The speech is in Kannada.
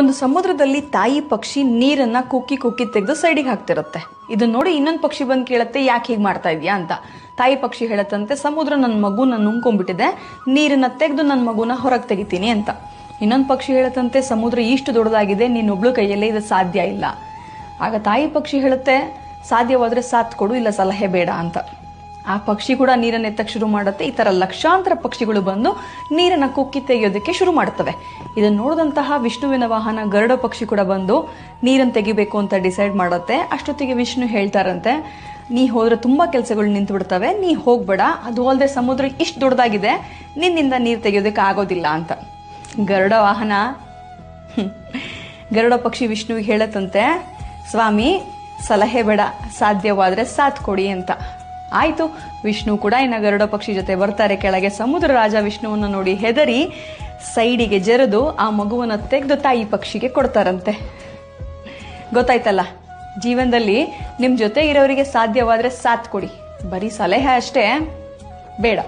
ಒಂದು ಸಮುದ್ರದಲ್ಲಿ ತಾಯಿ ಪಕ್ಷಿ ನೀರನ್ನ ಕುಕ್ಕಿ ಕುಕ್ಕಿ ತೆಗೆದು ಸೈಡಿಗೆ ಹಾಕ್ತಿರುತ್ತೆ. ಇದನ್ನ ನೋಡಿ ಇನ್ನೊಂದು ಪಕ್ಷಿ ಬಂದು ಕೇಳತ್ತೆ, ಯಾಕೆ ಹೀಗೆ ಮಾಡ್ತಾ ಇದೀಯಾ ಅಂತ. ತಾಯಿ ಪಕ್ಷಿ ಹೇಳತ್ತಂತೆ, ಸಮುದ್ರ ನನ್ನ ಮಗುನ ನುಂಗ್ಕೊಂಡ್ಬಿಟ್ಟಿದೆ, ನೀರನ್ನ ತೆಗೆದು ನನ್ನ ಮಗುನ ಹೊರಗೆ ತೆಗಿತೀನಿ ಅಂತ. ಇನ್ನೊಂದು ಪಕ್ಷಿ ಹೇಳತ್ತಂತೆ, ಸಮುದ್ರ ಇಷ್ಟು ದೊಡ್ಡದಾಗಿದೆ, ನೀನೊಬ್ಳು ಕೈಯಲ್ಲೇ ಇದು ಸಾಧ್ಯ ಇಲ್ಲ. ಆಗ ತಾಯಿ ಪಕ್ಷಿ ಹೇಳುತ್ತೆ, ಸಾಧ್ಯವಾದ್ರೆ ಸಾಥ್ ಕೊಡು, ಇಲ್ಲ ಸಲಹೆ ಬೇಡ ಅಂತ. ಆ ಪಕ್ಷಿ ಕೂಡ ನೀರನ್ನ ಎತ್ತಕ್ಕೆ ಶುರು ಮಾಡುತ್ತೆ. ಈ ತರ ಲಕ್ಷಾಂತರ ಪಕ್ಷಿಗಳು ಬಂದು ನೀರನ್ನ ಕುಕ್ಕಿ ತೆಗೆಯೋದಕ್ಕೆ ಶುರು ಮಾಡುತ್ತವೆ. ಇದನ್ನು ನೋಡಿದಂತಹ ವಿಷ್ಣುವಿನ ವಾಹನ ಗರುಡ ಪಕ್ಷಿ ಕೂಡ ಬಂದು ನೀರನ್ನು ತೆಗಿಬೇಕು ಅಂತ ಡಿಸೈಡ್ ಮಾಡುತ್ತೆ. ಅಷ್ಟೊತ್ತಿಗೆ ವಿಷ್ಣು ಹೇಳ್ತಾರಂತೆ, ನೀ ಹೋದ್ರೆ ತುಂಬಾ ಕೆಲಸಗಳು ನಿಂತು ಬಿಡ್ತವೆ, ನೀ ಹೋಗ್ಬೇಡ, ಅದು ಅಲ್ಲದೆ ಸಮುದ್ರ ಇಷ್ಟು ದೊಡ್ಡದಾಗಿದೆ, ನಿನ್ನಿಂದ ನೀರು ತೆಗೆಯೋದಕ್ಕೆ ಆಗೋದಿಲ್ಲ ಅಂತ. ಗರುಡ ವಾಹನ ಗರುಡ ಪಕ್ಷಿ ವಿಷ್ಣುವಿಗೆ ಹೇಳತ್ತಂತೆ, ಸ್ವಾಮಿ ಸಲಹೆ ಬೇಡ, ಸಾಧ್ಯವಾದ್ರೆ ಸಾಥ್ ಕೊಡಿ ಅಂತ. ಆಯ್ತು, ವಿಷ್ಣು ಕೂಡ ಇನ್ನ ಗರುಡ ಪಕ್ಷಿ ಜೊತೆ ಬರ್ತಾರೆ ಕೆಳಗೆ. ಸಮುದ್ರ ರಾಜ ವಿಷ್ಣುವನ್ನ ನೋಡಿ ಹೆದರಿ ಸೈಡಿಗೆ ಜರಿದು ಆ ಮಗುವನ್ನ ತೆಗೆದು ತಾಯಿ ಪಕ್ಷಿಗೆ ಕೊಡ್ತಾರಂತೆ. ಗೊತ್ತಾಯ್ತಲ್ಲ, ಜೀವನದಲ್ಲಿ ನಿಮ್ ಜೊತೆ ಇರೋರಿಗೆ ಸಾಧ್ಯವಾದ್ರೆ ಸಾಥ್ ಕೊಡಿ, ಬರೀ ಸಲಹೆ ಅಷ್ಟೇ ಬೇಡ.